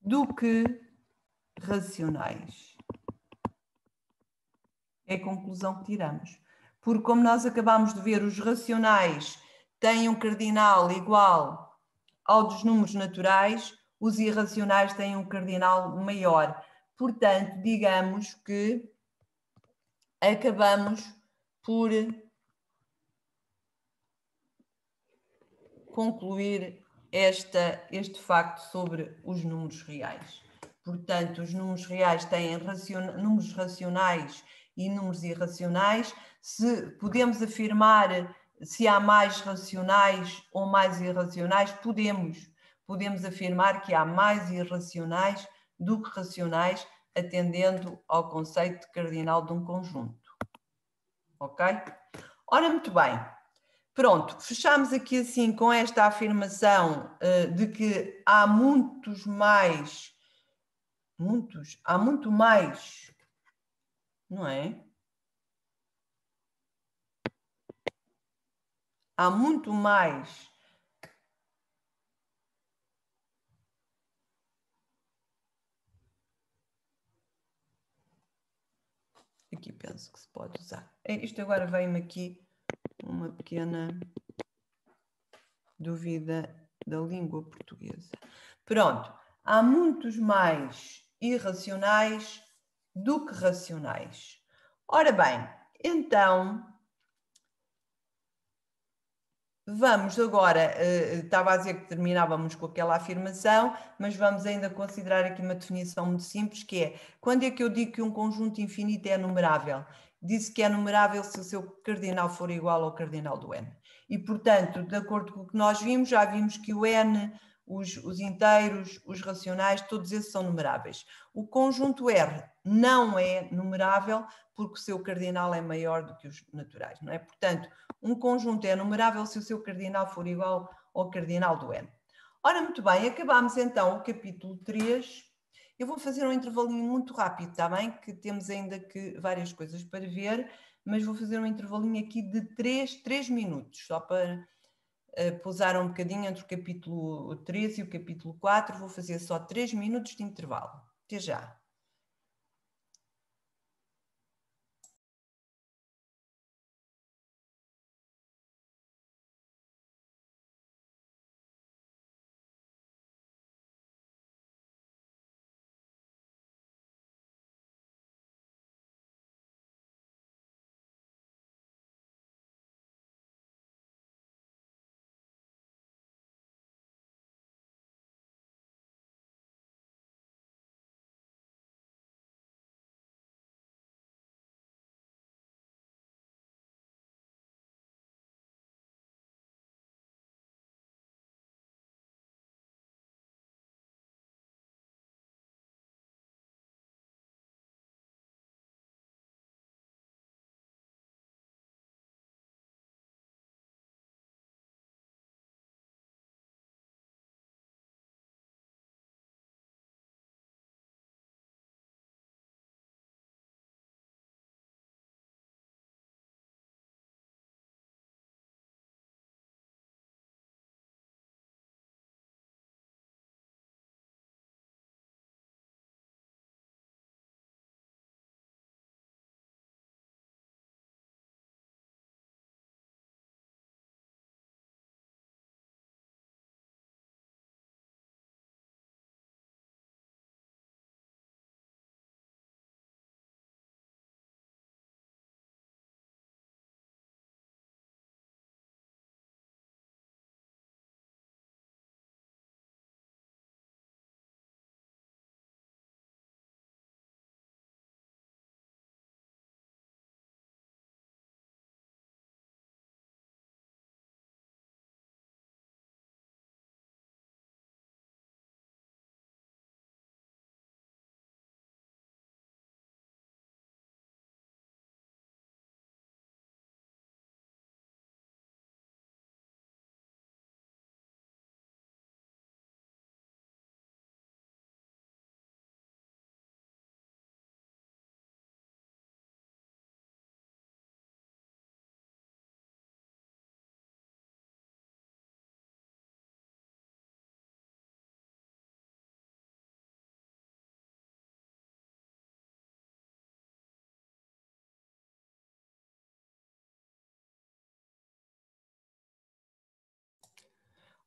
do que racionais. É a conclusão que tiramos. Porque, como nós acabamos de ver, os racionais têm um cardinal igual ao dos números naturais, os irracionais têm um cardinal maior. Portanto, digamos que acabamos por concluir este facto sobre os números reais. Portanto, os números reais têm números racionais e números irracionais. Se podemos afirmar se há mais racionais ou mais irracionais, podemos afirmar que há mais irracionais do que racionais, atendendo ao conceito cardinal de um conjunto. Ok? Ora, muito bem. Pronto, fechamos aqui assim com esta afirmação de que há muito mais, não é? Há muito mais aqui penso que se pode usar. Isto agora veio-me aqui uma pequena dúvida da língua portuguesa. Pronto, há muitos mais irracionais do que racionais. Ora bem, então vamos agora, estava a dizer que terminávamos com aquela afirmação, mas vamos ainda considerar aqui uma definição muito simples, que é, quando é que eu digo que um conjunto infinito é numerável? Disse que é numerável se o seu cardinal for igual ao cardinal do n. E, portanto, de acordo com o que nós vimos, já vimos que o n, os inteiros, os racionais, todos esses são numeráveis. O conjunto R não é numerável porque o seu cardinal é maior do que os naturais, não é? Portanto, um conjunto é numerável se o seu cardinal for igual ao cardinal do n. Ora, muito bem, acabamos então o capítulo 3. Eu vou fazer um intervalinho muito rápido, está bem? Que temos ainda várias coisas para ver, mas vou fazer um intervalinho aqui de 3 minutos, só para pousar um bocadinho entre o capítulo 3 e o capítulo 4. Vou fazer só 3 minutos de intervalo. Até já.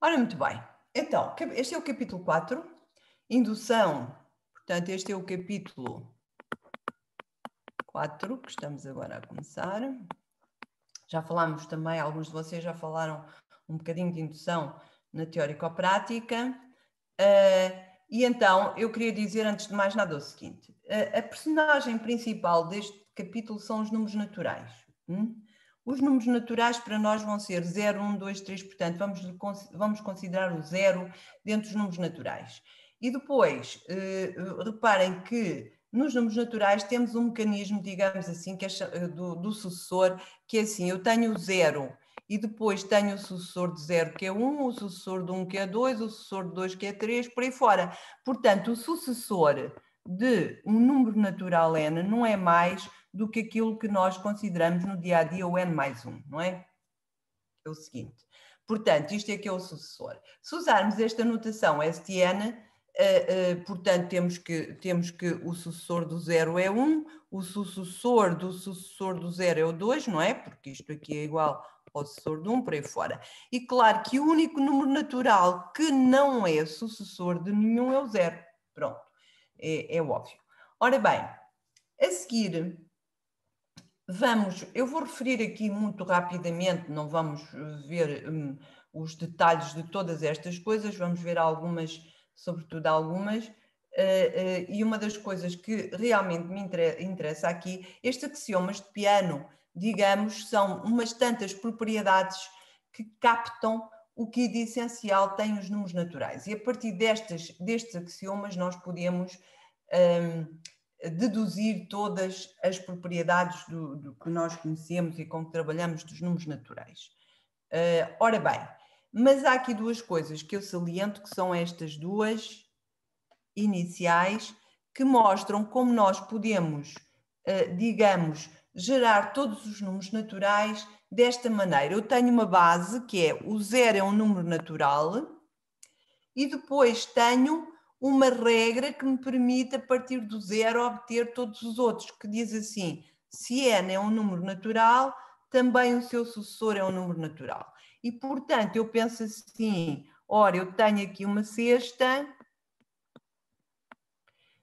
Ora, muito bem. Então, este é o capítulo 4, indução. Portanto, este é o capítulo 4, que estamos agora a começar. Já falámos também, alguns de vocês já falaram um bocadinho de indução na teórico-prática. E então, eu queria dizer, antes de mais nada, o seguinte. A personagem principal deste capítulo são os números naturais. Os números naturais para nós vão ser 0, 1, 2, 3, portanto, vamos considerar o 0 dentro dos números naturais. E depois, reparem que nos números naturais temos um mecanismo, digamos assim, que é do sucessor, que é assim, eu tenho o 0 e depois tenho o sucessor de 0 que é 1, o sucessor de 1 que é 2, o sucessor de 2 que é 3, por aí fora. Portanto, o sucessor de um número natural n não é mais do que aquilo que nós consideramos no dia a dia o n mais 1, não é? É o seguinte. Portanto, isto é que é o sucessor. Se usarmos esta notação STN, portanto, temos que o sucessor do 0 é 1, o sucessor do 0 é o 2, não é? Porque isto aqui é igual ao sucessor de 1, por aí fora. E claro que o único número natural que não é sucessor de nenhum é o 0. Pronto, é óbvio. Ora bem, a seguir, eu vou referir aqui muito rapidamente, não vamos ver os detalhes de todas estas coisas, vamos ver algumas, sobretudo algumas, e uma das coisas que realmente me interessa aqui, estes axiomas de Peano, digamos, são umas tantas propriedades que captam o que de essencial têm os números naturais. E a partir destes axiomas nós podemos deduzir todas as propriedades do que nós conhecemos e com que trabalhamos dos números naturais. Ora bem, mas há aqui duas coisas que eu saliento, que são estas duas iniciais, que mostram como nós podemos, digamos, gerar todos os números naturais desta maneira. Eu tenho uma base que é o 0 é um número natural e depois tenho uma regra que me permite, a partir do 0, obter todos os outros, que diz assim, se n é um número natural, também o seu sucessor é um número natural. E, portanto, eu penso assim, ora, eu tenho aqui uma cesta,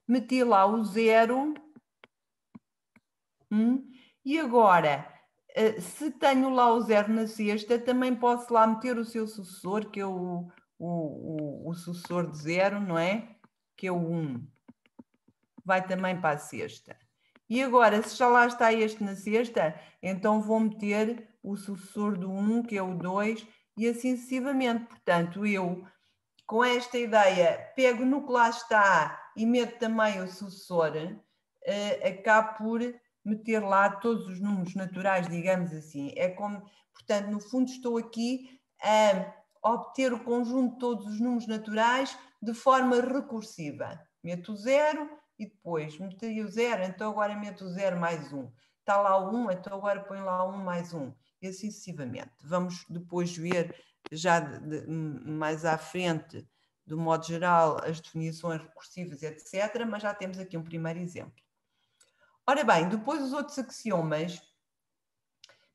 meti lá o 0, e agora, se tenho lá o 0 na cesta, também posso lá meter o seu sucessor, que é o sucessor de 0, não é? Que é o 1. Vai também para a cesta. E agora, se já lá está este na cesta, então vou meter o sucessor do 1, que é o 2, e assim sucessivamente. Portanto, eu, com esta ideia, pego no que lá está e meto também o sucessor, acabo por meter lá todos os números naturais, digamos assim. É como, portanto, no fundo estou aqui a obter o conjunto de todos os números naturais de forma recursiva. Meto o 0 e depois meti o 0, então agora meto o 0 mais 1. Está lá o 1, então agora põe lá 1 mais 1. E assim sucessivamente. Vamos depois ver, já mais à frente, do modo geral, as definições recursivas, etc. Mas já temos aqui um primeiro exemplo. Ora bem, depois os outros axiomas,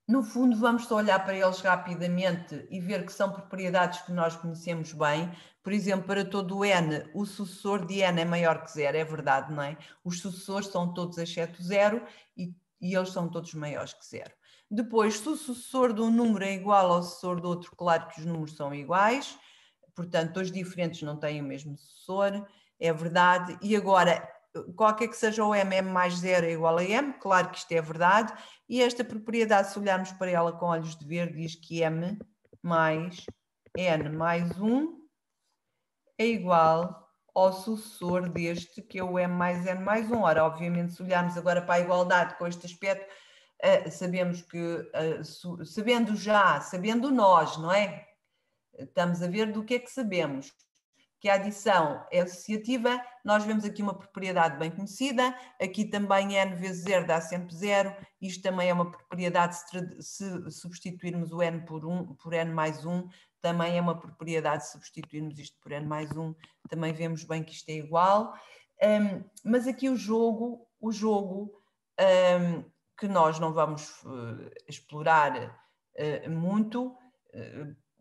no fundo vamos só olhar para eles rapidamente e ver que são propriedades que nós conhecemos bem. Por exemplo, para todo o n, o sucessor de n é maior que 0, é verdade, não é? Os sucessores são todos exceto 0 e eles são todos maiores que 0. Depois, se o sucessor de um número é igual ao sucessor do outro, claro que os números são iguais. Portanto, dois diferentes não têm o mesmo sucessor, é verdade. E agora, qualquer que seja o m mais 0 é igual a m, claro que isto é verdade. E esta propriedade, se olharmos para ela com olhos de ver, diz que m mais n mais 1 é igual ao sucessor deste, que é o m mais n mais 1. Ora, obviamente, se olharmos agora para a igualdade com este aspecto, sabemos que, sabendo nós, não é? Estamos a ver do que é que sabemos. Que a adição é associativa, nós vemos aqui uma propriedade bem conhecida, aqui também n vezes 0 dá sempre 0, isto também é uma propriedade, se substituirmos o n por n mais 1, também é uma propriedade, se substituirmos isto por n mais 1, também vemos bem que isto é igual. Mas aqui o jogo que nós não vamos explorar muito,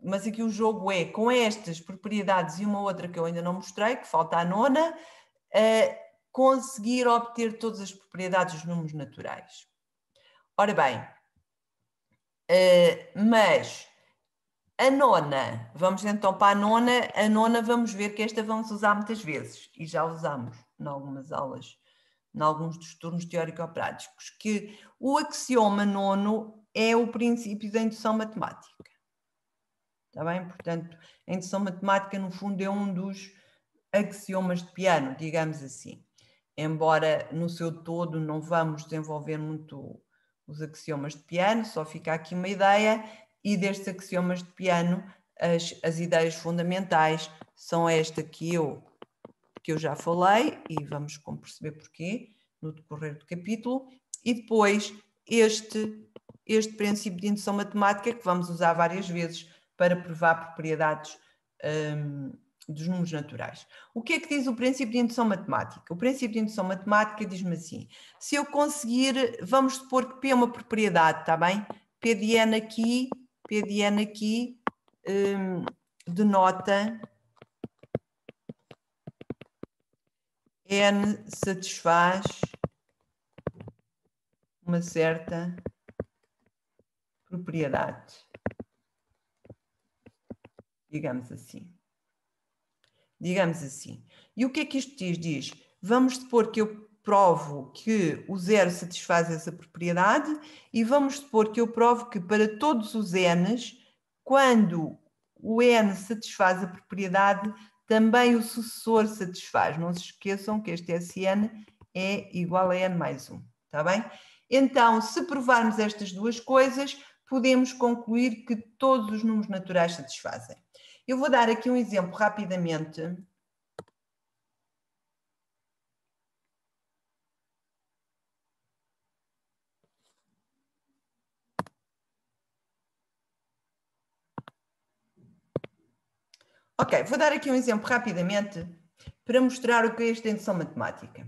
mas aqui o jogo é, com estas propriedades e uma outra que eu ainda não mostrei, que falta a nona, conseguir obter todas as propriedades dos números naturais. Ora bem, mas a nona, vamos então para a nona vamos ver que esta vamos usar muitas vezes, e já usamos em algumas aulas, em alguns dos turnos teórico-práticos, que o axioma nono é o princípio da indução matemática. Está bem? Portanto, a indução matemática, no fundo, é um dos axiomas de piano, digamos assim. Embora no seu todo não vamos desenvolver muito os axiomas de piano, só fica aqui uma ideia, e destes axiomas de piano, as ideias fundamentais são esta que eu já falei, e vamos perceber porquê no decorrer do capítulo, e depois este princípio de indução matemática que vamos usar várias vezes para provar propriedades dos números naturais. O que é que diz o princípio de indução matemática? O princípio de indução matemática diz-me assim, se eu conseguir, vamos supor que P é uma propriedade, está bem? P de N aqui denota N satisfaz uma certa propriedade, digamos assim. E o que é que isto diz? Diz, vamos supor que eu provo que o zero satisfaz essa propriedade e vamos supor que eu provo que para todos os n's, quando o n satisfaz a propriedade, também o sucessor satisfaz. Não se esqueçam que este Sn é igual a n mais 1, está bem? Então, se provarmos estas duas coisas, podemos concluir que todos os números naturais satisfazem. Eu vou dar aqui um exemplo rapidamente. Ok, vou dar aqui um exemplo rapidamente para mostrar o que é esta indução matemática.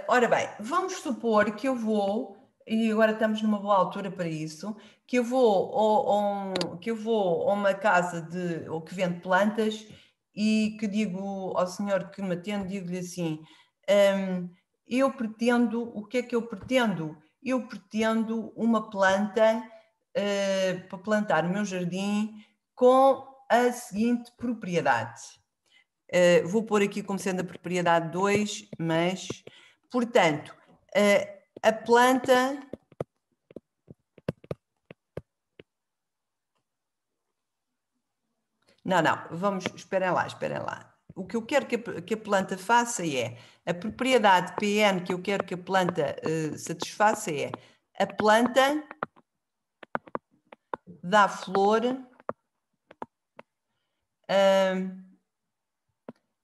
Ora bem, vamos supor que eu vou, e agora estamos numa boa altura para isso, que eu vou a uma casa ou que vende plantas e que digo ao senhor que me atende, digo-lhe assim, eu pretendo, o que é que eu pretendo? Eu pretendo uma planta para plantar no meu jardim com a seguinte propriedade. Vou pôr aqui como sendo a propriedade 2, mas, portanto, a planta... Não, esperem lá. O que eu quero que a planta faça é, a propriedade Pn que eu quero que a planta satisfaça é, a planta dá flor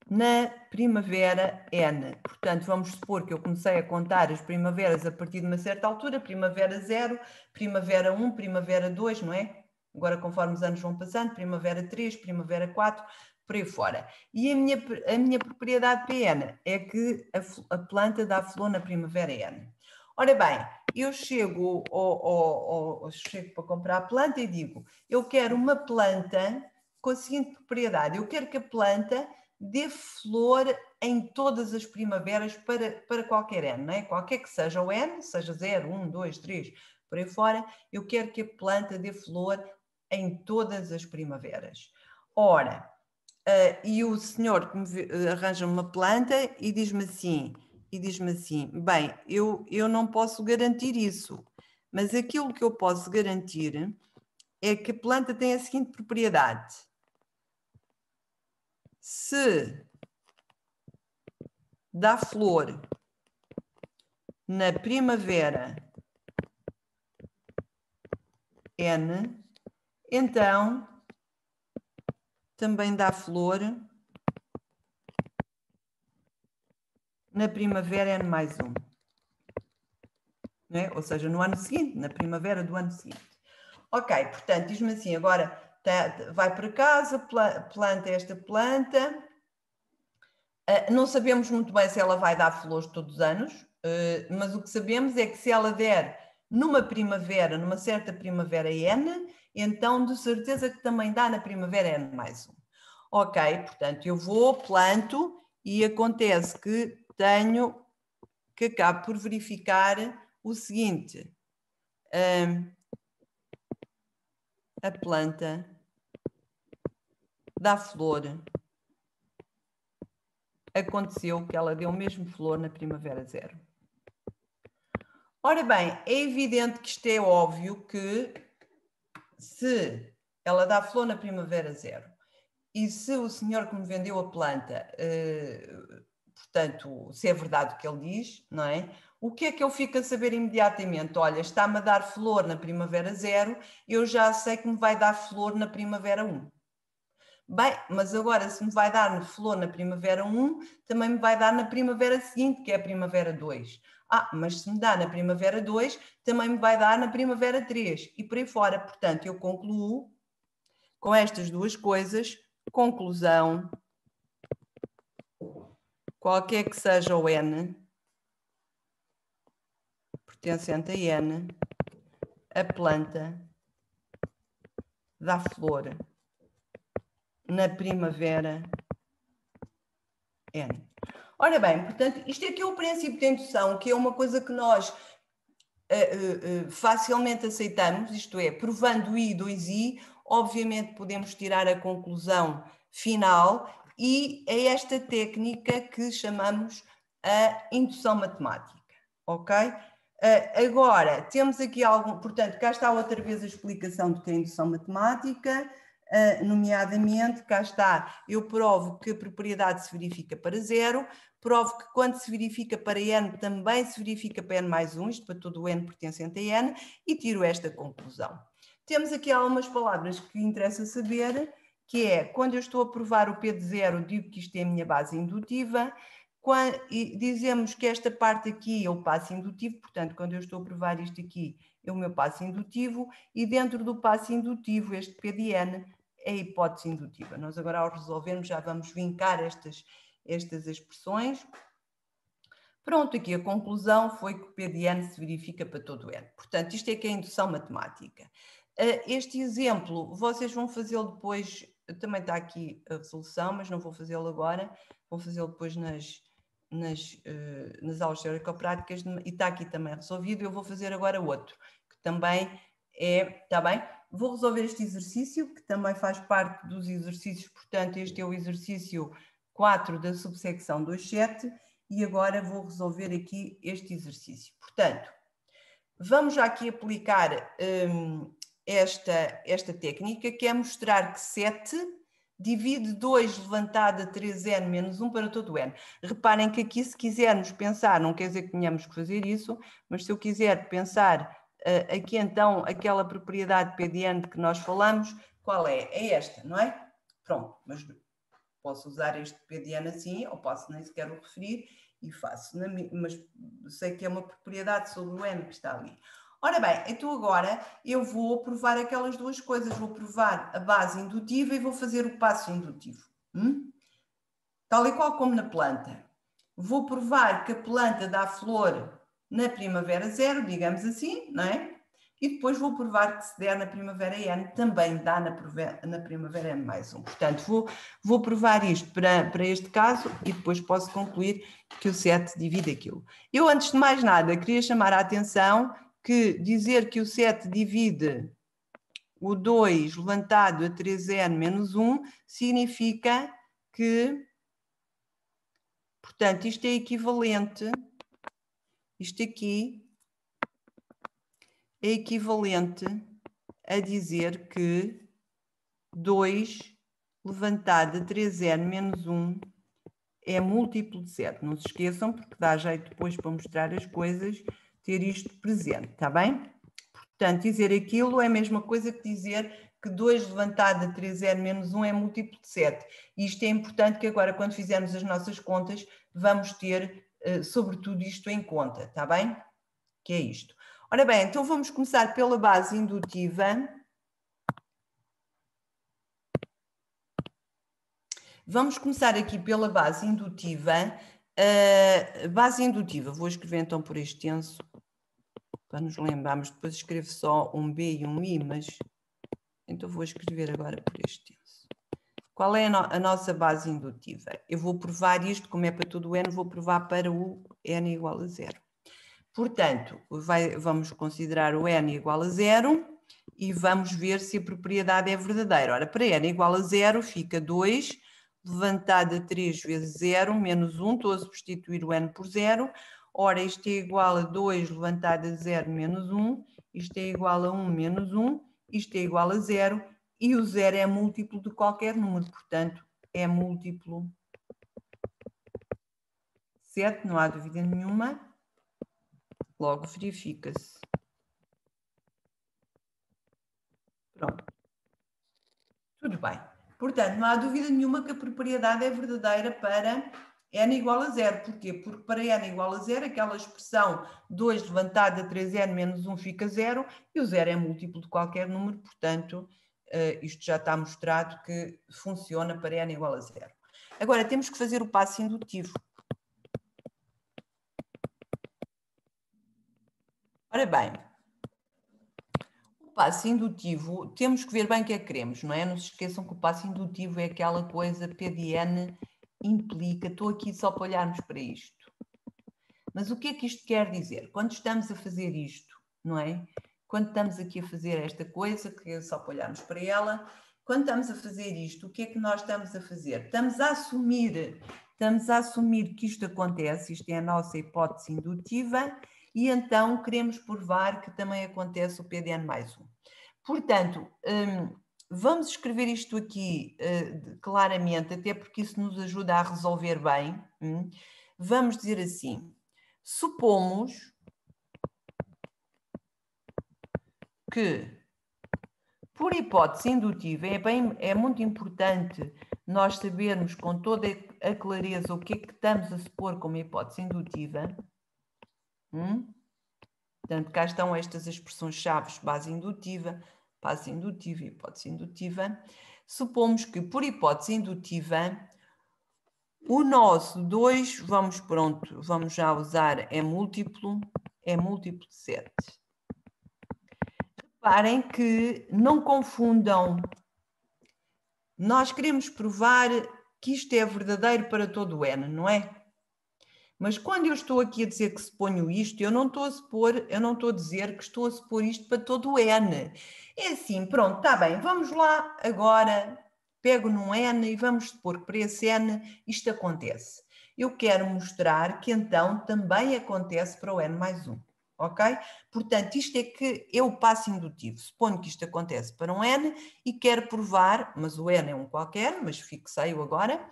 na primavera N. Portanto, vamos supor que eu comecei a contar as primaveras a partir de uma certa altura, primavera 0, primavera 1, primavera 2, não é? Agora, conforme os anos vão passando, primavera 3, primavera 4, por aí fora. E a minha propriedade PN é que a planta dá flor na primavera N. Ora bem, eu chego para comprar a planta e digo, eu quero uma planta com a seguinte propriedade, eu quero que a planta dê flor em todas as primaveras para qualquer N, não é? Qualquer que seja o N, seja 0, 1, 2, 3, por aí fora, eu quero que a planta dê flor em todas as primaveras. Ora, e o senhor que me arranja uma planta e diz-me assim, bem, eu não posso garantir isso, mas aquilo que eu posso garantir é que a planta tem a seguinte propriedade. Se dá flor na primavera N, então também dá flor na primavera N mais 1. Não é? Ou seja, no ano seguinte, na primavera do ano seguinte. Ok, portanto, diz-me assim, agora vai para casa, planta esta planta. Não sabemos muito bem se ela vai dar flores todos os anos, mas o que sabemos é que se ela der numa primavera, numa certa primavera N, então de certeza que também dá na primavera N+1. Ok, portanto, eu vou, planto e acontece que tenho que acabo por verificar o seguinte. A planta dá flor. Aconteceu que ela deu mesmo flor na primavera 0. Ora bem, é evidente que isto é óbvio que se ela dá flor na primavera 0 e se o senhor que me vendeu a planta, portanto, se é verdade o que ele diz, não é? O que é que eu fico a saber imediatamente? Olha, está-me a dar flor na primavera 0, eu já sei que me vai dar flor na primavera 1. Bem, mas agora se me vai dar flor na primavera 1, também me vai dar na primavera seguinte, que é a primavera 2. Mas se me dá na primavera 2, também me vai dar na primavera 3 e por aí fora. Portanto, eu concluo com estas duas coisas. Conclusão, qualquer que seja o N, pertencente a N, a planta dá flor na primavera N. Ora bem, portanto, isto aqui é o princípio de indução, que é uma coisa que nós facilmente aceitamos, isto é, provando I 2I, obviamente podemos tirar a conclusão final e é esta técnica que chamamos a indução matemática, ok? Agora, temos aqui portanto, cá está outra vez a explicação do que é a indução matemática, nomeadamente, cá está, eu provo que a propriedade se verifica para 0, provo que quando se verifica para N também se verifica para N+1, isto para todo o N pertencente a N, e tiro esta conclusão. Temos aqui algumas palavras que interessa saber, que é, quando eu estou a provar o P de 0, digo que isto é a minha base indutiva, e dizemos que esta parte aqui é o passo indutivo, portanto, quando eu estou a provar isto aqui, é o meu passo indutivo, e dentro do passo indutivo, este P de N, é a hipótese indutiva. Nós agora, ao resolvermos, já vamos vincar estas expressões. Pronto, aqui a conclusão foi que o P de N se verifica para todo o N. Portanto, isto é que é a indução matemática. Este exemplo, vocês vão fazê-lo depois, também está aqui a resolução, mas não vou fazê-lo agora, vou fazê-lo depois nas aulas teórico-práticas e está aqui também resolvido. Eu vou fazer agora outro, que também está bem? Vou resolver este exercício, que também faz parte dos exercícios, portanto, este é o exercício 4 da subsecção 2.7 e agora vou resolver aqui este exercício. Portanto, vamos já aqui aplicar esta técnica, que é mostrar que 7 divide 2 levantado a 3n menos 1 para todo o n. Reparem que aqui, se quisermos pensar, não quer dizer que tenhamos que fazer isso, mas se eu quiser pensar aqui então aquela propriedade P de N de que nós falamos, qual é? É esta, não é? Pronto, mas posso usar este P de N assim, ou posso nem sequer o referir e faço, mas sei que é uma propriedade sobre o N que está ali. Ora bem, então agora eu vou provar aquelas duas coisas, vou provar a base indutiva e vou fazer o passo indutivo. Tal e qual como na planta. Vou provar que a planta dá flor na primavera 0, digamos assim, não é? E depois vou provar que se der na primavera N, também dá na primavera N+1. Portanto, vou provar isto para este caso e depois posso concluir que o 7 divide aquilo. Eu, antes de mais nada, queria chamar a atenção que dizer que o 7 divide o 2 levantado a 3n menos 1 significa que, portanto, isto é equivalente, isto aqui é equivalente a dizer que 2 levantado a 3n menos 1 é múltiplo de 7. Não se esqueçam, porque dá jeito depois para mostrar as coisas, ter isto presente, está bem? Portanto, dizer aquilo é a mesma coisa que dizer que 2 levantado a 3n menos 1 é múltiplo de 7. E isto é importante que agora, quando fizermos as nossas contas, vamos ter, sobretudo, isto em conta, está bem? Que é isto. Ora bem, então vamos começar pela base indutiva. Vamos começar aqui pela base indutiva. Base indutiva, vou escrever então por extenso, para nos lembrarmos, depois escrevo só um B e um I, mas Então vou escrever agora por extenso. Qual é a nossa base indutiva? Eu vou provar isto, como é para todo o n, vou provar para o n igual a 0. Portanto, vamos considerar o n igual a 0 e vamos ver se a propriedade é verdadeira. Ora, para n igual a 0 fica 2, levantado a 3 vezes 0, menos 1, estou a substituir o n por 0. Ora, isto é igual a 2 levantado a 0 menos 1, isto é igual a 1 menos 1, isto é igual a 0, e o 0 é múltiplo de qualquer número, portanto, é múltiplo 7, não há dúvida nenhuma, logo verifica-se. Pronto. Tudo bem. Portanto, não há dúvida nenhuma que a propriedade é verdadeira para n igual a 0. Porquê? Porque para n igual a 0, aquela expressão 2 levantado a 3n menos 1 fica 0, e o 0 é múltiplo de qualquer número, portanto, isto já está mostrado que funciona para n igual a 0. Agora, temos que fazer o passo indutivo. Ora bem, o passo indutivo, temos que ver bem o que é que queremos, não é? Não se esqueçam que o passo indutivo é aquela coisa P de n implica. Estou aqui só para olharmos para isto. Mas o que é que isto quer dizer? Quando estamos a fazer isto, não é? Quando estamos aqui a fazer esta coisa, que é só para olharmos para ela, quando estamos a fazer isto, o que é que nós estamos a fazer? Estamos a assumir que isto acontece, isto é a nossa hipótese indutiva, e então queremos provar que também acontece o P de n mais 1. Portanto, vamos escrever isto aqui claramente, até porque isso nos ajuda a resolver bem. Vamos dizer assim, supomos que, por hipótese indutiva, é muito importante nós sabermos com toda a clareza o que é que estamos a supor como hipótese indutiva. Portanto, cá estão estas expressões-chave, base indutiva e hipótese indutiva. Supomos que, por hipótese indutiva, o nosso 2, vamos já usar, é múltiplo de 7. Reparem que não confundam. Nós queremos provar que isto é verdadeiro para todo o n, não é? Mas quando eu estou aqui a dizer que suponho isto, eu não estou a dizer que estou a supor isto para todo o n. É assim, pronto, está bem, vamos lá agora, pego num n e vamos supor que para esse n isto acontece. Eu quero mostrar que então também acontece para o n mais 1. Ok? Portanto, isto é que é o passo indutivo. Suponho que isto acontece para um n e quero provar, mas o n é um qualquer, mas fixei-o agora,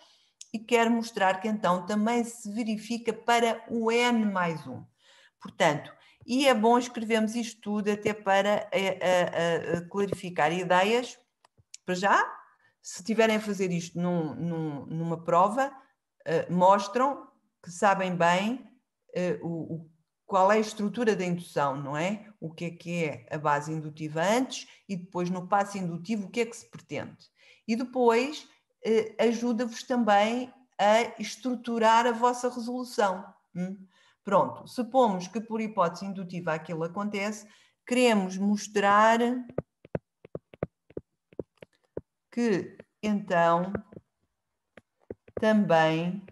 e quero mostrar que então também se verifica para o n mais 1. Portanto, e é bom escrevermos isto tudo até para clarificar ideias. Para já, se tiverem a fazer isto numa prova, mostram que sabem bem qual é a estrutura da indução, não é? O que é a base indutiva antes e depois no passo indutivo o que é que se pretende. E depois ajuda-vos também a estruturar a vossa resolução. Pronto, supomos que por hipótese indutiva aquilo acontece, queremos mostrar que então também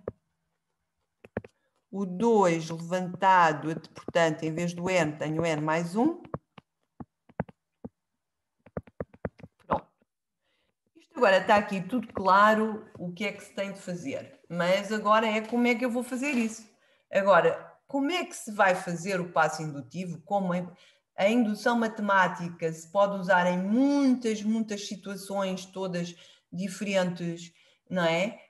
o 2 levantado, portanto, em vez do n, tenho n mais 1. Pronto. Isto agora está aqui tudo claro o que é que se tem de fazer. Mas agora é como é que eu vou fazer isso. Agora, como é que se vai fazer o passo indutivo? Como a indução matemática se pode usar em muitas situações, todas diferentes, não é?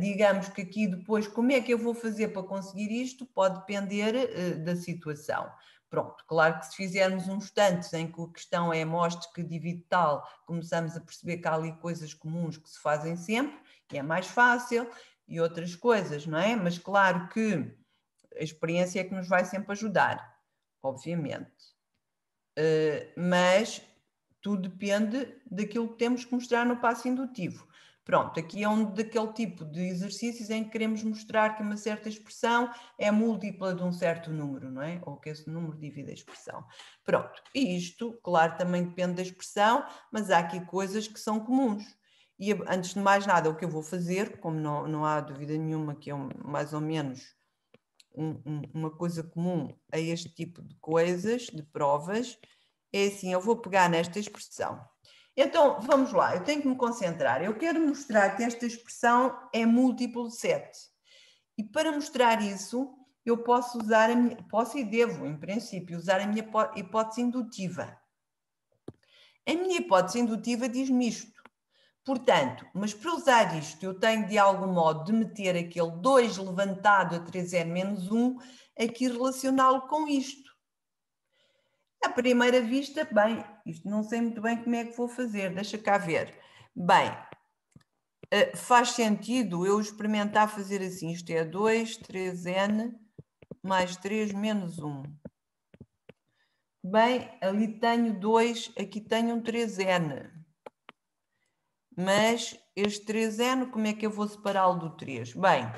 Digamos que aqui depois, como é que eu vou fazer para conseguir isto, pode depender da situação. Pronto, claro que se fizermos uns instantes em que a questão é mostre que divide tal, começamos a perceber que há ali coisas comuns que se fazem sempre, e é mais fácil, e outras coisas, não é? Mas claro que a experiência é que nos vai sempre ajudar, obviamente. Mas tudo depende daquilo que temos que mostrar no passo indutivo. Pronto, aqui é um daquele tipo de exercícios em que queremos mostrar que uma certa expressão é múltipla de um certo número, não é? Ou que esse número divide a expressão. Pronto, e isto, claro, também depende da expressão, mas há aqui coisas que são comuns. E antes de mais nada, o que eu vou fazer, como não há dúvida nenhuma que é mais ou menos uma coisa comum a este tipo de coisas, de provas, é assim, eu vou pegar nesta expressão. Então, vamos lá, eu tenho que me concentrar. Eu quero mostrar que esta expressão é múltiplo de 7. E para mostrar isso, eu posso usar posso e devo, em princípio, usar a minha hipótese indutiva. A minha hipótese indutiva diz-me isto. Portanto, mas para usar isto, eu tenho de algum modo de meter aquele 2 levantado a 3n menos 1 aqui relacioná-lo com isto. À primeira vista, bem, isto não sei muito bem como é que vou fazer, deixa cá ver. Bem, faz sentido eu experimentar fazer assim, isto é 2, 3n mais 3 menos 1. Bem, ali tenho 2, aqui tenho um 3n. Mas este 3n, como é que eu vou separá-lo do 3? Bem,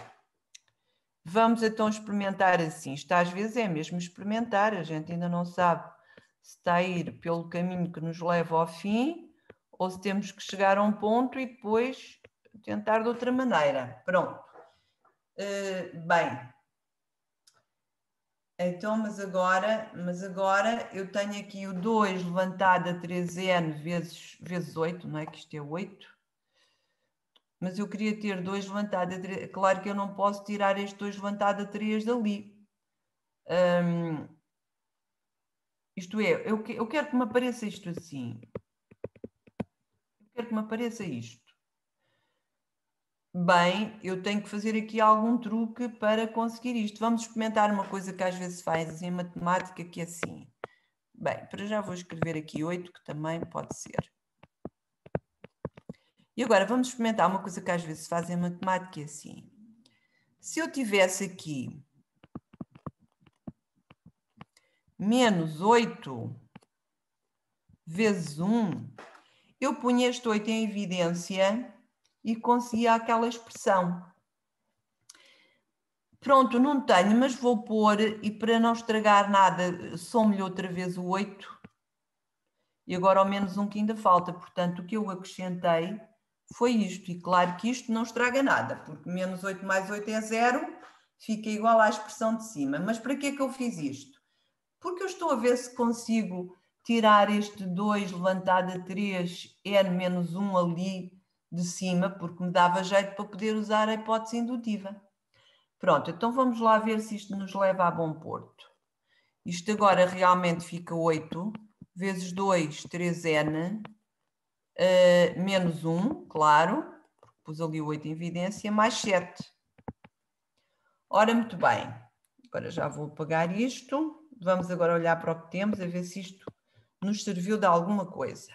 vamos então experimentar assim. Isto às vezes é mesmo experimentar, a gente ainda não sabe se está a ir pelo caminho que nos leva ao fim ou se temos que chegar a um ponto e depois tentar de outra maneira. Pronto. Bem, então, mas agora eu tenho aqui o 2 levantado a 3n vezes 8, não é que isto é 8? Mas eu queria ter 2 levantado a 3. Claro que eu não posso tirar este 2 levantado a 3 dali. Isto é, eu quero que me apareça isto assim. Eu quero que me apareça isto. Bem, eu tenho que fazer aqui algum truque para conseguir isto. Vamos experimentar uma coisa que às vezes se faz em matemática, que é assim. Bem, para já vou escrever aqui 8, que também pode ser. E agora vamos experimentar uma coisa que às vezes se faz em matemática, que é assim. Se eu tivesse aqui menos 8 vezes 1, eu punha este 8 em evidência e conseguia aquela expressão. Pronto, não tenho, mas vou pôr, e para não estragar nada, some-lhe outra vez o 8. E agora ao menos 1 que ainda falta. Portanto, o que eu acrescentei foi isto. E claro que isto não estraga nada, porque menos 8 mais 8 é 0, fica igual à expressão de cima. Mas para que é que eu fiz isto? Porque eu estou a ver se consigo tirar este 2 levantado a 3, n menos 1 ali de cima, porque me dava jeito para poder usar a hipótese indutiva. Pronto, então vamos lá ver se isto nos leva a bom porto. Isto agora realmente fica 8 vezes 2, 3n, menos 1, claro, pus ali o 8 em evidência, mais 7. Ora, muito bem, agora já vou apagar isto. Vamos agora olhar para o que temos, a ver se isto nos serviu de alguma coisa.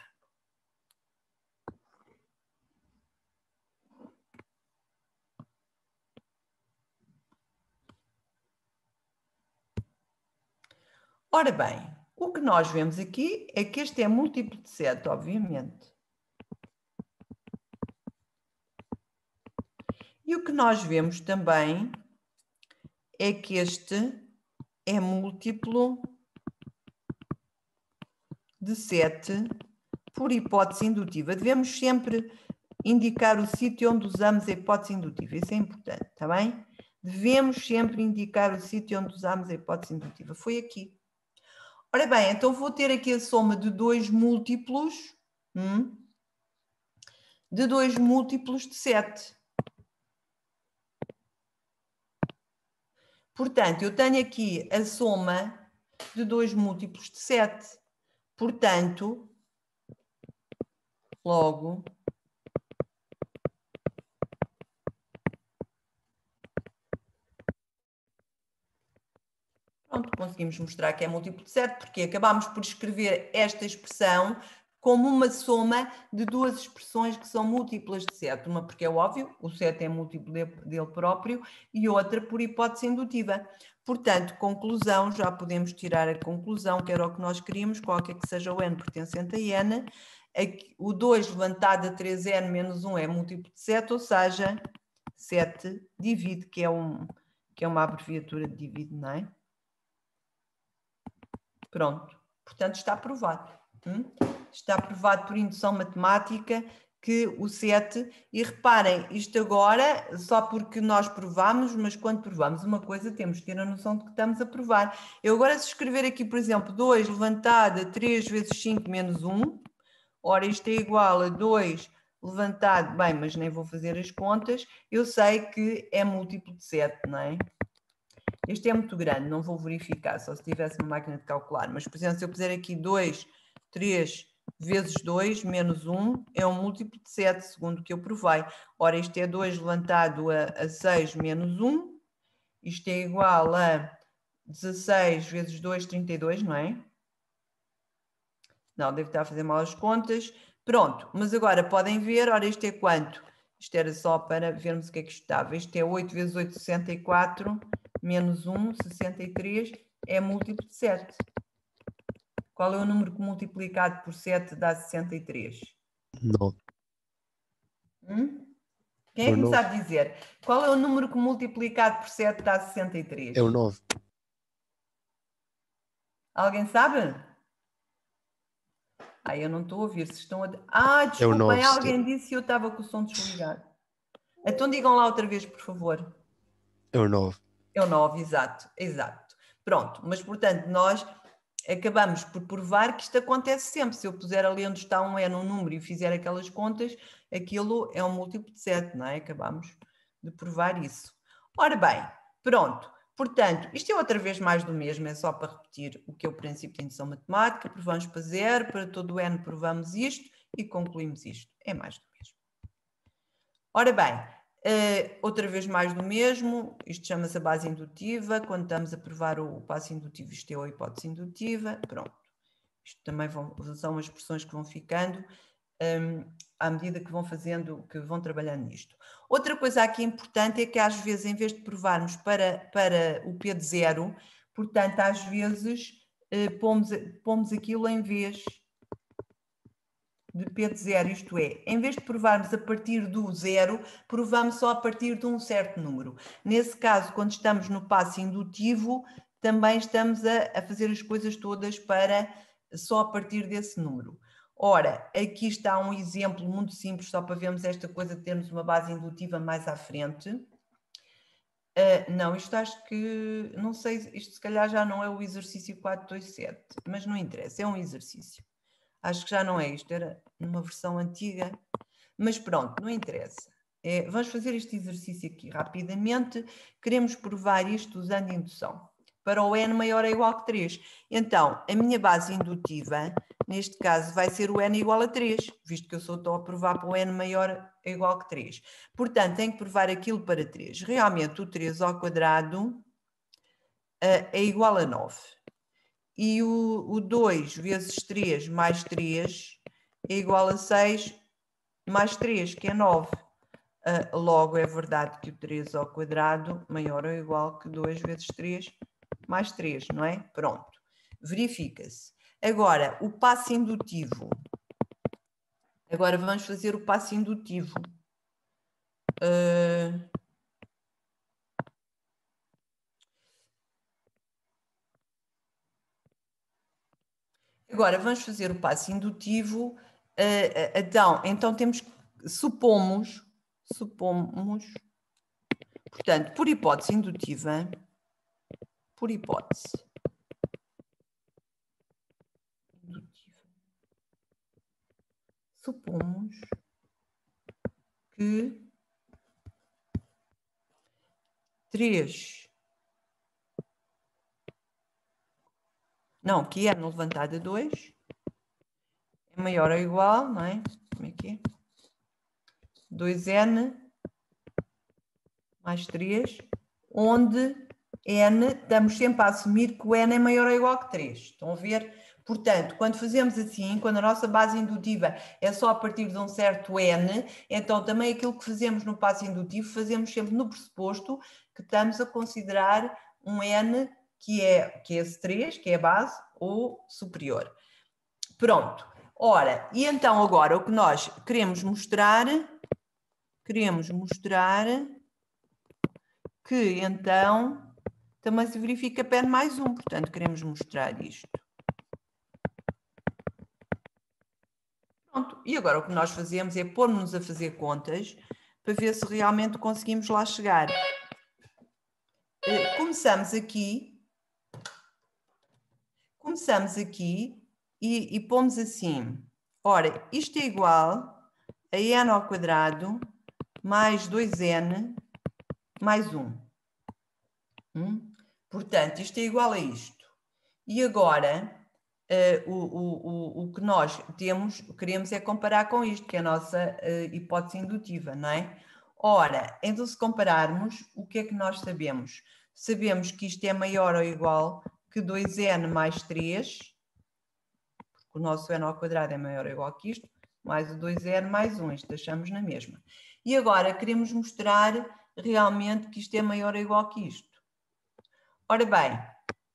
Ora bem, o que nós vemos aqui é que este é múltiplo de 7, obviamente. E o que nós vemos também é que este é múltiplo de 7 por hipótese indutiva. Devemos sempre indicar o sítio onde usamos a hipótese indutiva. Isso é importante, está bem? Devemos sempre indicar o sítio onde usamos a hipótese indutiva. Foi aqui. Ora bem, então vou ter aqui a soma de dois múltiplos de 7. Portanto, eu tenho aqui a soma de 2 múltiplos de 7. Portanto, logo, pronto, conseguimos mostrar que é múltiplo de 7, porque acabámos por escrever esta expressão como uma soma de duas expressões que são múltiplas de 7. Uma porque é óbvio, o 7 é múltiplo dele próprio, e outra por hipótese indutiva. Portanto, conclusão, já podemos tirar a conclusão, que era o que nós queríamos, qualquer que seja o n pertencente a n, o 2 levantado a 3n menos 1 é múltiplo de 7, ou seja, 7 divide, que é uma abreviatura de divide, não é? Pronto. Portanto, está provado. Está provado por indução matemática que o 7, e reparem, isto agora, só porque nós provamos, mas quando provamos uma coisa temos que ter a noção de que estamos a provar. Eu agora, se escrever aqui, por exemplo, 2 levantado a 3 vezes 5 menos 1, ora, isto é igual a 2 levantado, bem, mas nem vou fazer as contas, eu sei que é múltiplo de 7, não é? Este é muito grande, não vou verificar, só se tivesse uma máquina de calcular, mas, por exemplo, se eu puser aqui 2, 3 vezes 2 menos 1 é um múltiplo de 7, segundo o que eu provei. Ora, isto é 2 levantado a 6 menos 1, isto é igual a 16 vezes 2, 32, não é? Não, devo estar a fazer mal as contas. Pronto, mas agora podem ver, ora, isto é quanto? Isto era só para vermos o que é que isto estava. Isto é 8 vezes 8, 64, menos 1, 63, é múltiplo de 7. Qual é o número que multiplicado por 7 dá 63? 9. Quem é que me sabe dizer? Qual é o número que multiplicado por 7 dá 63? É o 9. Alguém sabe? Eu não estou a ouvir. Se estão a... É o 9, desculpem, alguém disse e eu estava com o som desligado. Então digam lá outra vez, por favor. É o 9. É o 9, exato. Pronto, mas portanto nós acabamos por provar que isto acontece sempre. Se eu puser ali onde está um N um número e fizer aquelas contas, aquilo é um múltiplo de 7, não é? Acabamos de provar isso. Ora bem, pronto. Portanto, isto é outra vez mais do mesmo, é só para repetir o que é o princípio de indução matemática. Provamos para zero, para todo o N provamos isto e concluímos isto. É mais do mesmo. Ora bem, outra vez mais do mesmo, isto chama-se a base indutiva. Quando estamos a provar o passo indutivo, isto é a hipótese indutiva. Pronto. Isto também são as expressões que vão ficando à medida que vão fazendo, que vão trabalhando nisto. Outra coisa aqui importante é que às vezes, em vez de provarmos para o P de 0, portanto, às vezes pomos aquilo em vez de P de 0, isto é, em vez de provarmos a partir do 0, provamos só a partir de um certo número. Nesse caso, quando estamos no passo indutivo, também estamos a fazer as coisas todas para só a partir desse número. Ora, aqui está um exemplo muito simples, só para vermos esta coisa de termos uma base indutiva mais à frente. Não, isto acho que, não sei, isto se calhar já não é o exercício 427, mas não interessa, é um exercício. Acho que já não é isto, era numa versão antiga, mas pronto, não interessa. Vamos fazer este exercício aqui rapidamente. Queremos provar isto usando indução. Para o n maior ou igual que 3. Então, a minha base indutiva, neste caso, vai ser o n igual a 3, visto que eu só estou a provar para o n maior ou igual que 3. Portanto, tenho que provar aquilo para 3. Realmente, o 3 ao quadrado é igual a 9. E o 2 vezes 3 mais 3 é igual a 6 mais 3, que é 9. Logo, é verdade que o 3 ao quadrado maior ou igual que 2 vezes 3 mais 3, não é? Pronto. Verifica-se. Agora, o passo indutivo. Agora vamos fazer o passo indutivo. Agora vamos fazer o passo indutivo. Então temos, supomos, portanto, por hipótese indutiva, supomos que 3, não, que n levantado a 2 é maior ou igual, não é? Como é que é? 2n mais 3, onde n, estamos sempre a assumir que o n é maior ou igual que 3. Estão a ver? Portanto, quando fazemos assim, quando a nossa base indutiva é só a partir de um certo n, então também aquilo que fazemos no passo indutivo, fazemos sempre no pressuposto que estamos a considerar um n que é esse 3, que é a base, ou superior. Pronto. Ora, e então agora o que nós queremos mostrar que então também se verifica PN mais 1, portanto queremos mostrar isto. Pronto, e agora o que nós fazemos é pôr-nos a fazer contas para ver se realmente conseguimos lá chegar. Começamos aqui e pomos assim, ora, isto é igual a n ao quadrado mais 2n mais 1. Portanto, isto é igual a isto. E agora, o que nós queremos é comparar com isto, que é a nossa hipótese indutiva, não é? Ora, então se compararmos, o que é que nós sabemos? Sabemos que isto é maior ou igual que 2n mais 3, porque o nosso n ao quadrado é maior ou igual que isto, mais o 2n mais 1, isto deixamos na mesma. E agora queremos mostrar realmente que isto é maior ou igual que isto. Ora bem,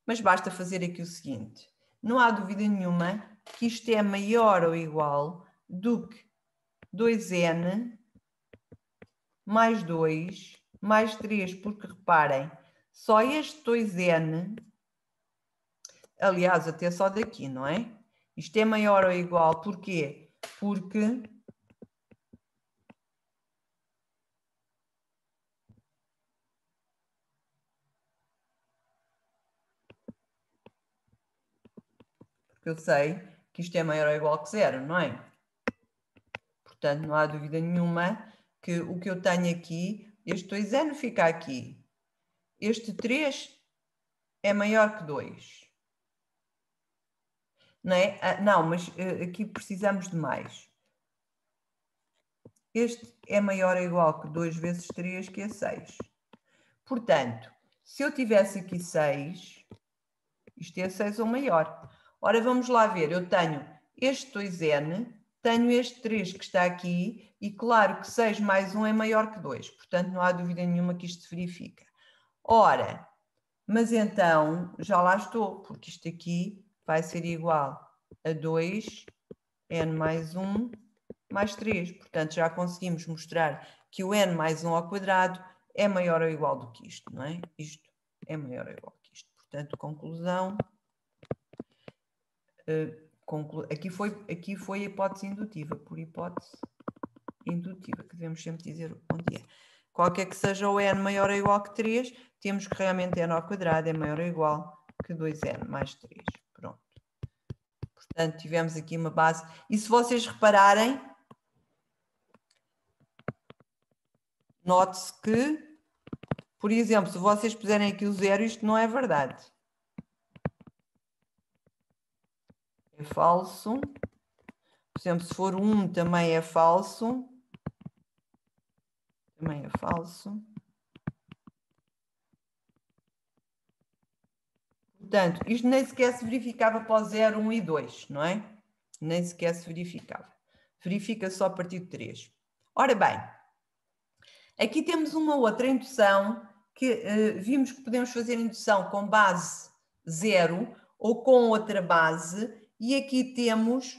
mas basta fazer aqui o seguinte, não há dúvida nenhuma que isto é maior ou igual do que 2n mais 2 mais 3, porque reparem, só este 2n, aliás, até só daqui, não é? Isto é maior ou igual, porquê? Porque eu sei que isto é maior ou igual que 0, não é? Portanto, não há dúvida nenhuma que o que eu tenho aqui, este 2n fica aqui. Este 3 é maior que 2. Não é? Não, mas aqui precisamos de mais. Este é maior ou igual que 2 vezes 3, que é 6. Portanto, se eu tivesse aqui 6, isto é 6 ou maior. Ora, vamos lá ver. Eu tenho este 2n, tenho este 3 que está aqui, e claro que 6 mais 1 é maior que 2. Portanto, não há dúvida nenhuma que isto se verifica. Ora, mas então, já lá estou, porque isto aqui vai ser igual a 2, n mais 1, mais 3. Portanto, já conseguimos mostrar que o n mais 1 ao quadrado é maior ou igual do que isto, não é? Isto é maior ou igual que isto. Portanto, conclusão. Aqui foi a hipótese indutiva, por hipótese indutiva, que devemos sempre dizer onde é. Qualquer que seja o n maior ou igual que 3, temos que realmente n ao quadrado é maior ou igual que 2n mais 3. Pronto. Portanto, tivemos aqui uma base. E se vocês repararem, note-se que, por exemplo, se vocês puserem aqui o 0, isto não é verdade. É falso. Por exemplo, se for 1, também é falso. Também é falso. Portanto, isto nem sequer se verificava para o 0, 1 e 2, não é? Nem sequer se verificava. Verifica só a partir de 3. Ora bem, aqui temos uma outra indução que vimos que podemos fazer indução com base 0 ou com outra base, e aqui temos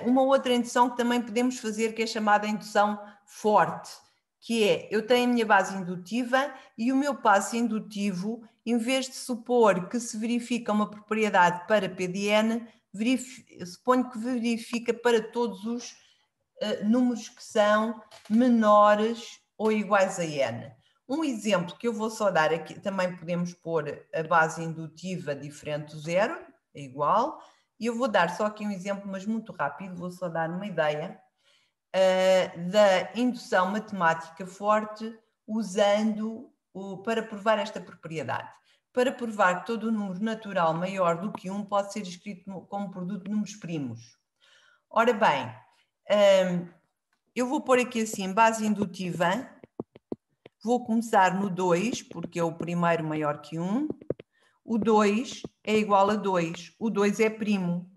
uma outra indução que também podemos fazer, que é chamada indução forte, que é, eu tenho a minha base indutiva e o meu passo indutivo, em vez de supor que se verifica uma propriedade para PDN, suponho que verifica para todos os números que são menores ou iguais a n. Um exemplo que eu vou só dar aqui, também podemos pôr a base indutiva diferente do 0, é igual, e eu vou dar só aqui um exemplo, mas muito rápido, vou só dar uma ideia da indução matemática forte usando para provar esta propriedade. Para provar que todo o número natural maior do que 1 pode ser escrito como produto de números primos. Ora bem, eu vou pôr aqui assim, base indutiva, vou começar no 2, porque é o primeiro maior que 1. O 2 é igual a 2, o 2 é primo.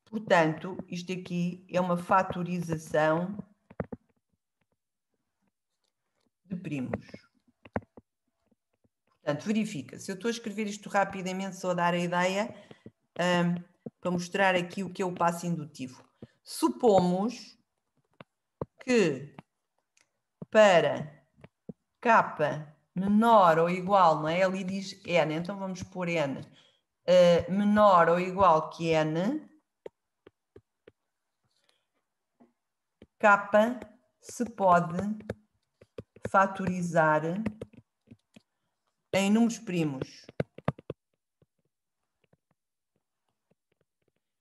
Portanto, isto aqui é uma fatorização de primos. Portanto, verifica. Se eu estou a escrever isto rapidamente, só a dar a ideia, para mostrar aqui o que é o passo indutivo. Supomos que para K menor ou igual, não é? Ali diz N, então vamos pôr N menor ou igual que N, K se pode fatorizar em números primos.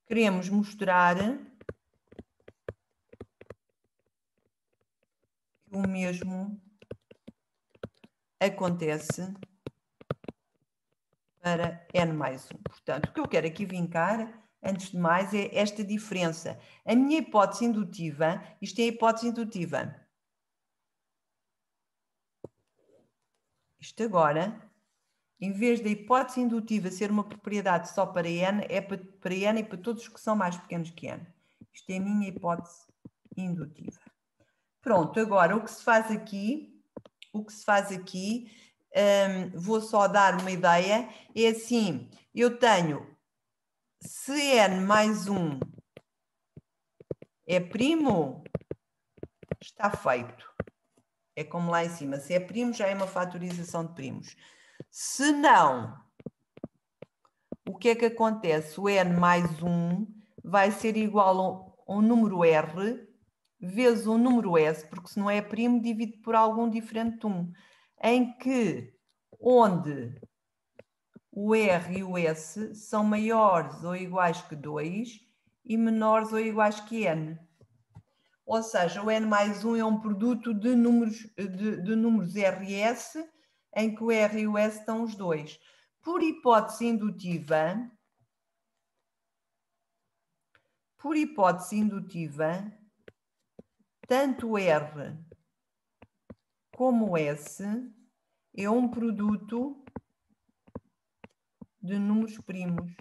Queremos mostrar que o mesmo acontece para N mais 1. Portanto, o que eu quero aqui vincar, antes de mais, é esta diferença. A minha hipótese indutiva, isto é a hipótese indutiva. Isto agora, em vez da hipótese indutiva ser uma propriedade só para N, é para N e para todos os que são mais pequenos que N. Isto é a minha hipótese indutiva. Pronto, agora o que se faz aqui, vou só dar uma ideia, é assim, eu tenho, se N mais 1 é primo, está feito. É como lá em cima, se é primo já é uma fatorização de primos. Se não, o que é que acontece? O N mais 1 vai ser igual a um número R vezes um número S, porque se não é primo, divide por algum diferente de 1, em que, onde o R e o S são maiores ou iguais que 2 e menores ou iguais que N. Ou seja, o N mais 1 é um produto de números R e S, em que o R e o S estão os dois. Por hipótese indutiva, tanto o R como o S é um produto de números primos.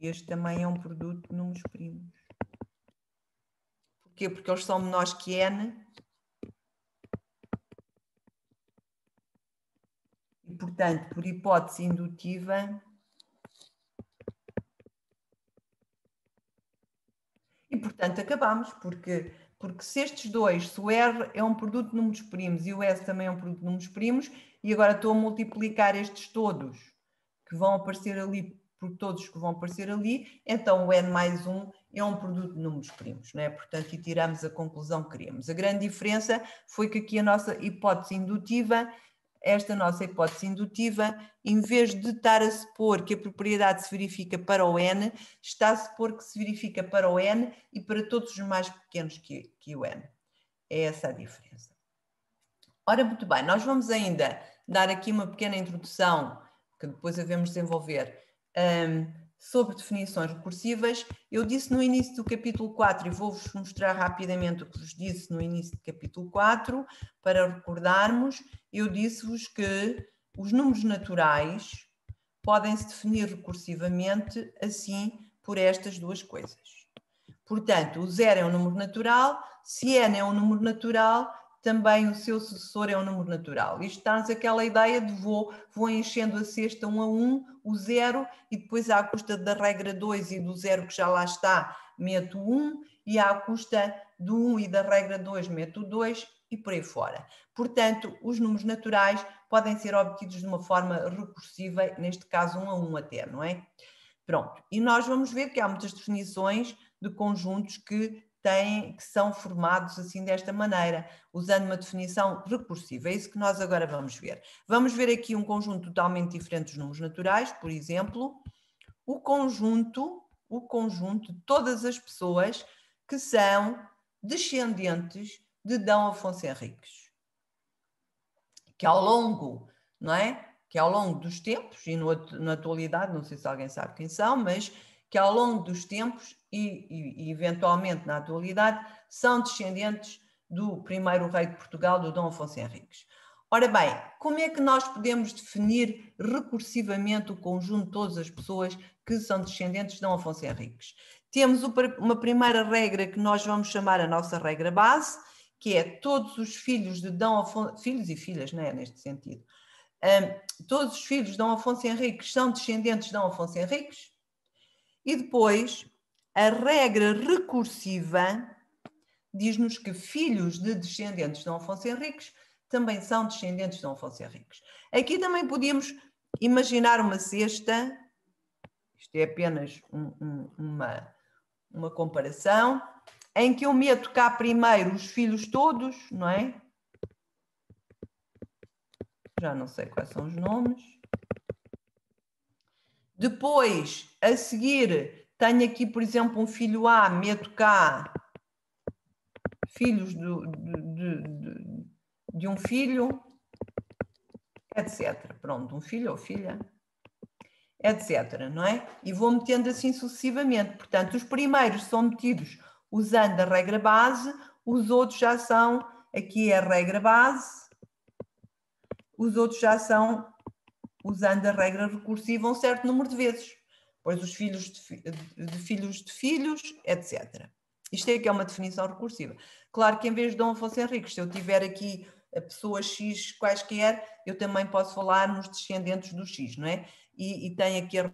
Este também é um produto de números primos. Porquê? Porque eles são menores que N. E, portanto, por hipótese indutiva, e, portanto, acabamos, porque se estes dois, se o R é um produto de números primos e o S também é um produto de números primos, e agora estou a multiplicar estes todos que vão aparecer ali por todos que vão aparecer ali, então o N mais 1 é um produto de números primos, não é? Portanto, e tiramos a conclusão que queremos. A grande diferença foi que aqui a nossa hipótese indutiva, em vez de estar a supor que a propriedade se verifica para o N, está a supor que se verifica para o N e para todos os mais pequenos que o N. É essa a diferença. Ora, muito bem, nós vamos ainda dar aqui uma pequena introdução, que depois havemos desenvolver, sobre definições recursivas. Eu disse no início do capítulo 4, e vou-vos mostrar rapidamente o que vos disse no início do capítulo 4, para recordarmos, eu disse-vos que os números naturais podem-se definir recursivamente assim por estas duas coisas. Portanto, o zero é um número natural, se N é um número natural, também o seu sucessor é um número natural. Isto dá-nos aquela ideia de vou enchendo a cesta 1 a 1, o 0, e depois à custa da regra 2 e do 0 que já lá está, meto 1, e à custa do 1 e da regra 2 meto 2 e por aí fora. Portanto, os números naturais podem ser obtidos de uma forma recursiva, neste caso 1 a 1 até, não é? Pronto, e nós vamos ver que há muitas definições de conjuntos que são formados assim desta maneira, usando uma definição recursiva. É isso que nós agora vamos ver. Vamos ver aqui um conjunto totalmente diferente dos números naturais, por exemplo, o conjunto de todas as pessoas que são descendentes de D. Afonso Henriques, que ao longo, não é? Que ao longo dos tempos, e na atualidade, não sei se alguém sabe quem são, mas que ao longo dos tempos e eventualmente na atualidade, são descendentes do primeiro rei de Portugal, do Dom Afonso Henriques. Ora bem, como é que nós podemos definir recursivamente o conjunto de todas as pessoas que são descendentes de Dom Afonso Henriques? Temos uma primeira regra que nós vamos chamar a nossa regra base, que é todos os filhos de Dom Afonso, filhos e filhas, não é, neste sentido, todos os filhos de Dom Afonso Henriques são descendentes de Dom Afonso Henriques. E depois, a regra recursiva diz-nos que filhos de descendentes de Dom Afonso Henriques também são descendentes de Dom Afonso Henriques. Aqui também podíamos imaginar uma cesta, isto é apenas uma comparação, em que eu meto cá primeiro os filhos todos, não é? Já não sei quais são os nomes. Depois, a seguir, tenho aqui, por exemplo, um filho A, meto cá filhos de um filho, etc. Pronto, um filho ou filha, etc. Não é? E vou metendo assim sucessivamente. Portanto, os primeiros são metidos usando a regra base, os outros já são, aqui é a regra base, os outros já são usando a regra recursiva um certo número de vezes. Pois os filhos de filhos de filhos, etc. Isto é que é uma definição recursiva. Claro que em vez de Dom Afonso Henriques, se eu tiver aqui a pessoa X quaisquer, eu também posso falar nos descendentes do X, não é? E tem aqui a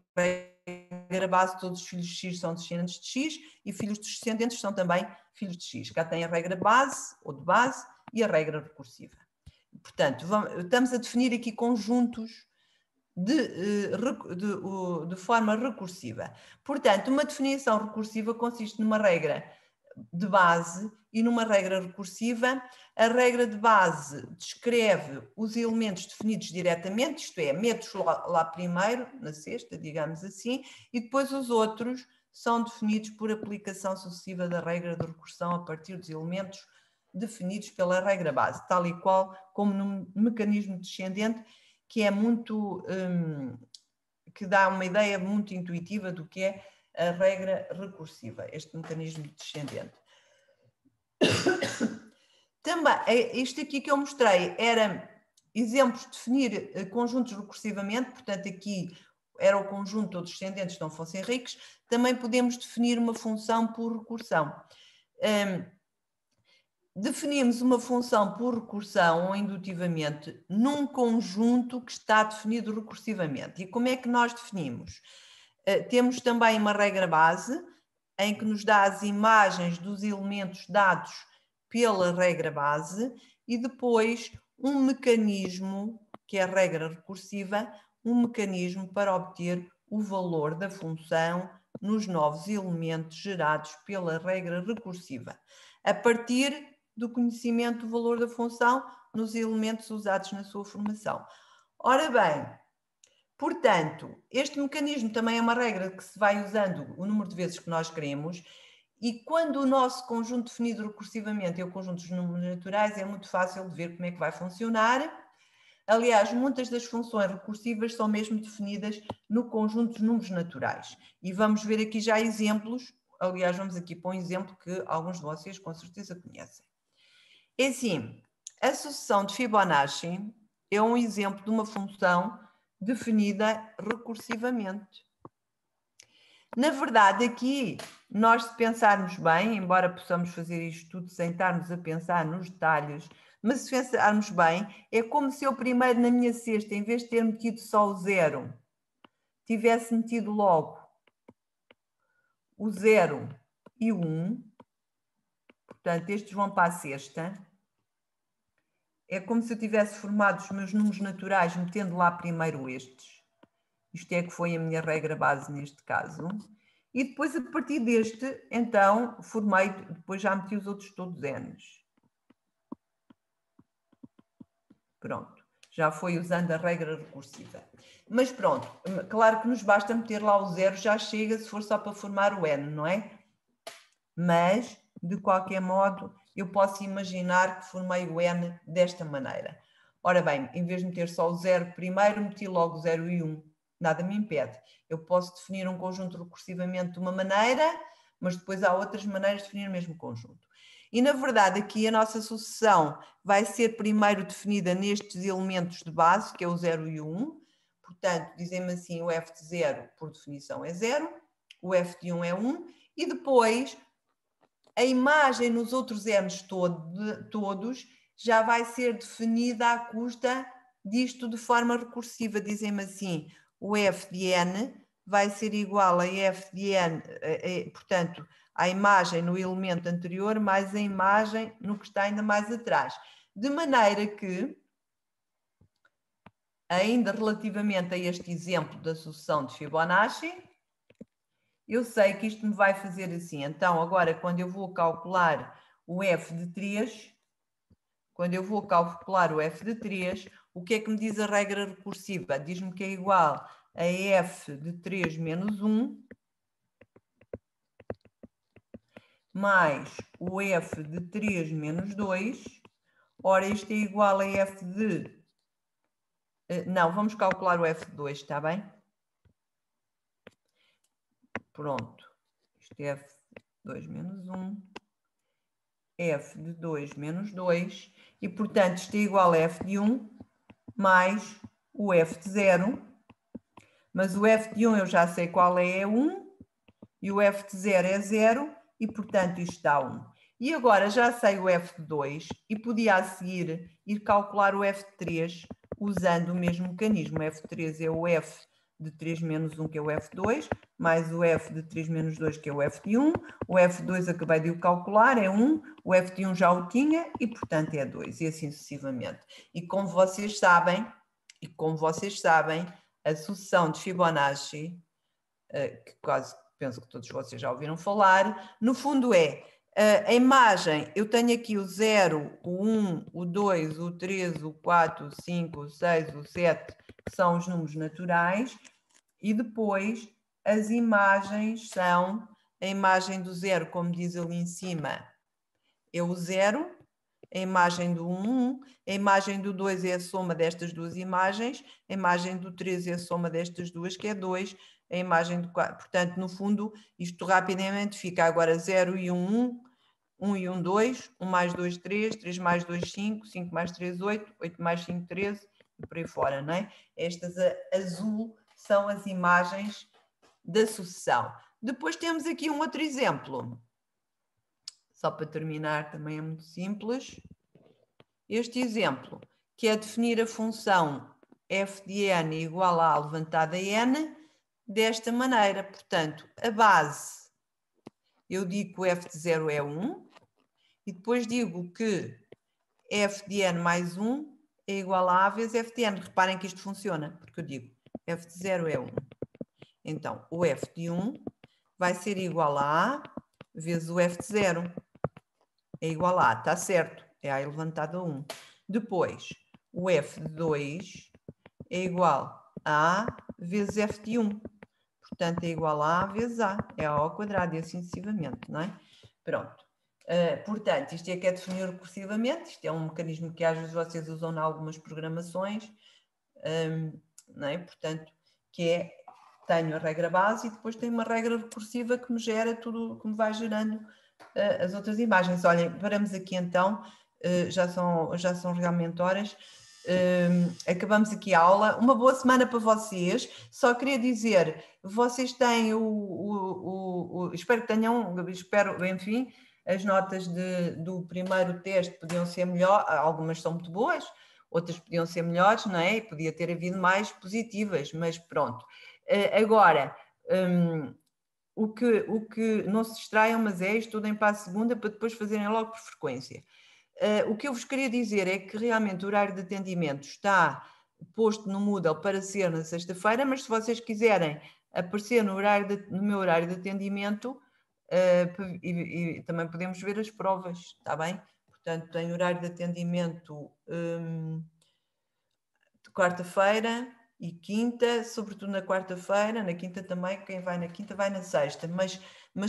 regra base, todos os filhos de X são descendentes de X e filhos dos descendentes são também filhos de X. Cá tem a regra base, ou de base, e a regra recursiva. Portanto, estamos a definir aqui conjuntos de forma recursiva. Portanto, uma definição recursiva consiste numa regra de base e numa regra recursiva. A regra de base descreve os elementos definidos diretamente, isto é, meto-os lá primeiro, na cesta, digamos assim, e depois os outros são definidos por aplicação sucessiva da regra de recursão a partir dos elementos definidos pela regra base, tal e qual como no mecanismo descendente, que é muito, que dá uma ideia muito intuitiva do que é a regra recursiva, este mecanismo descendente. Também, isto aqui que eu mostrei era exemplos de definir conjuntos recursivamente, portanto aqui era o conjunto dos descendentes de Dom Afonso Henriques. Também podemos definir uma função por recursão. Definimos uma função por recursão ou indutivamente num conjunto que está definido recursivamente. E como é que nós definimos? Temos também uma regra base em que nos dá as imagens dos elementos dados pela regra base e depois um mecanismo, que é a regra recursiva, um mecanismo para obter o valor da função nos novos elementos gerados pela regra recursiva, a partir do conhecimento do valor da função nos elementos usados na sua formação. Ora bem, portanto, este mecanismo também é uma regra que se vai usando o número de vezes que nós queremos, e quando o nosso conjunto definido recursivamente é o conjunto dos números naturais, é muito fácil de ver como é que vai funcionar. Aliás, muitas das funções recursivas são mesmo definidas no conjunto dos números naturais. E vamos ver aqui já exemplos. Aliás, vamos aqui para um exemplo que alguns de vocês com certeza conhecem. É assim, a sucessão de Fibonacci é um exemplo de uma função definida recursivamente. Na verdade, aqui, nós se pensarmos bem, embora possamos fazer isto tudo sem estarmos a pensar nos detalhes, mas se pensarmos bem, é como se eu primeiro na minha cesta, em vez de ter metido só o 0, tivesse metido logo o 0 e o 1. Portanto, estes vão para a cesta. É como se eu tivesse formado os meus números naturais metendo lá primeiro estes. Isto é que foi a minha regra base neste caso. E depois, a partir deste, então, formei, depois já meti os outros todos N's. Pronto, já foi usando a regra recursiva. Mas pronto, claro que nos basta meter lá o 0, já chega se for só para formar o N, não é? Mas, de qualquer modo, eu posso imaginar que formei o N desta maneira. Ora bem, em vez de meter só o 0 primeiro, meti logo o 0 e 1. Nada me impede. Eu posso definir um conjunto recursivamente de uma maneira, mas depois há outras maneiras de definir o mesmo conjunto. E, na verdade, aqui a nossa sucessão vai ser primeiro definida nestes elementos de base, que é o 0 e o 1. Portanto, dizem-me assim, o f de 0, por definição, é 0, o f de 1 é 1, e depois a imagem nos outros n's todos já vai ser definida à custa disto de forma recursiva. Dizem-me assim, o f de n vai ser igual a f de n, portanto, a imagem no elemento anterior mais a imagem no que está ainda mais atrás. De maneira que, ainda relativamente a este exemplo da sucessão de Fibonacci, eu sei que isto me vai fazer assim. Então, agora, quando eu vou calcular o f de 3, o que é que me diz a regra recursiva? Diz-me que é igual a f de 3 menos 1 mais o f de 3 menos 2. Ora, isto é igual a f de... Não, vamos calcular o f de 2, está bem? Pronto. Isto é f de 2 menos 1. F de 2 menos 2. E, portanto, isto é igual a f de 1 mais o f de 0. Mas o f de 1 eu já sei qual é 1. E o f de 0 é 0. E, portanto, isto dá 1. E agora já sei o f de 2 e podia a seguir ir calcular o f de 3 usando o mesmo mecanismo. O f de 3 é o f de 3 menos 1, que é o f de 2, mais o f de 3 menos 2, que é o f de 1. O f de 2 acabei de o calcular, é 1. O f de 1 já o tinha e, portanto, é 2. E assim sucessivamente. E como vocês sabem, a sucessão de Fibonacci, que quase penso que todos vocês já ouviram falar, no fundo é a imagem, eu tenho aqui o 0, o 1, o 2, o 3, o 4, o 5, o 6, o 7, que são os números naturais, e depois as imagens são a imagem do 0, como diz ali em cima, é o 0, a imagem do 1, a imagem do 2 é a soma destas duas imagens, a imagem do 3 é a soma destas duas, que é 2, a imagem do 4. Portanto, no fundo, isto rapidamente fica agora 0 e 1, 1 e 1, 2, 1 mais 2, 3, 3 mais 2, 5, 5 mais 3, 8, 8 mais 5, 13, e por aí fora, não é? Estas azul são as imagens da sucessão. Depois temos aqui um outro exemplo. Só para terminar, também é muito simples. Este exemplo, que é definir a função f de n igual a levantada n, desta maneira. Portanto, a base, eu digo que o f de 0 é 1, e depois digo que f de n mais 1 é igual a vezes f de n. Reparem que isto funciona, porque eu digo f de 0 é 1. Então, o f de 1 vai ser igual a vezes o f de 0. É igual a está certo, é a elevantado a 1. Depois, o f de 2 é igual a vezes f de 1. Portanto, é igual a vezes a. É a ao quadrado e assim sucessivamente, não é? Pronto. Portanto, isto é que é definir recursivamente. Isto é um mecanismo que às vezes vocês usam em algumas programações. Não é? Portanto, que é, tenho a regra base e depois tenho uma regra recursiva que me gera tudo, que me vai gerando as outras imagens. Olhem, paramos aqui então, já são realmente horas. Acabamos aqui a aula. Uma boa semana para vocês. Só queria dizer, vocês têm espero que tenham, enfim, as notas do primeiro teste podiam ser melhor, algumas são muito boas, outras podiam ser melhores, não é? E podia ter havido mais positivas, mas pronto. Agora, o que não se distraiam, mas estudem para a segunda para depois fazerem logo por frequência. O que eu vos queria dizer é que realmente o horário de atendimento está posto no Moodle para ser na sexta-feira, mas se vocês quiserem aparecer no meu horário de atendimento, e também podemos ver as provas, está bem? Portanto, tem horário de atendimento de quarta-feira e quinta, sobretudo na quarta-feira, na quinta também, quem vai na quinta vai na sexta, mas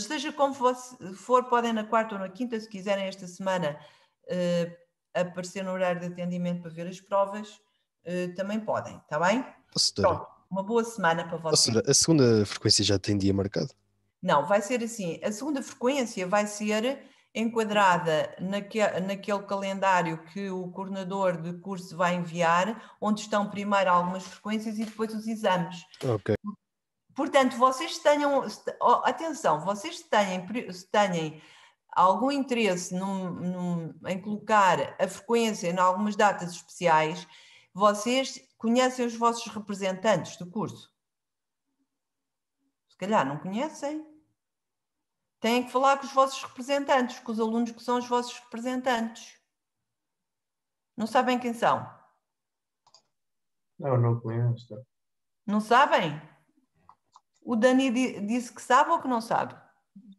seja como for, podem na quarta ou na quinta, se quiserem esta semana aparecer no horário de atendimento para ver as provas, também podem, está bem? Pronto, uma boa semana para vocês. A segunda frequência já tem dia marcado? Não, vai ser assim, a segunda frequência vai ser enquadrada naquele calendário que o coordenador de curso vai enviar, onde estão primeiro algumas frequências e depois os exames. Ok. Portanto, vocês tenham, atenção, vocês têm algum interesse em colocar a frequência em algumas datas especiais, Vocês conhecem os vossos representantes do curso? Se calhar não conhecem. Têm que falar com os vossos representantes, com os alunos que são os vossos representantes. Não sabem quem são? Não conheço. Não sabem? O Dani disse que sabe ou que não sabe?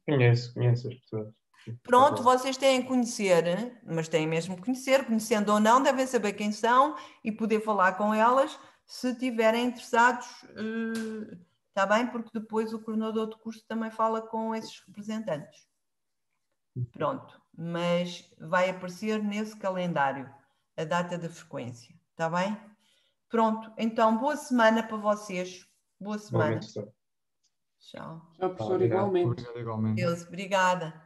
Conheço as pessoas. Pronto, vocês têm que conhecer, mas têm mesmo que conhecer, conhecendo ou não, devem saber quem são e poder falar com elas se estiverem interessados, está bem? Porque depois o coordenador de curso também fala com esses representantes. Pronto, mas vai aparecer nesse calendário a data da frequência, está bem? Pronto, então boa semana para vocês. Boa semana. Tchau. Tchau, professor, Obrigado. igualmente. Obrigado, igualmente. Deus, obrigada.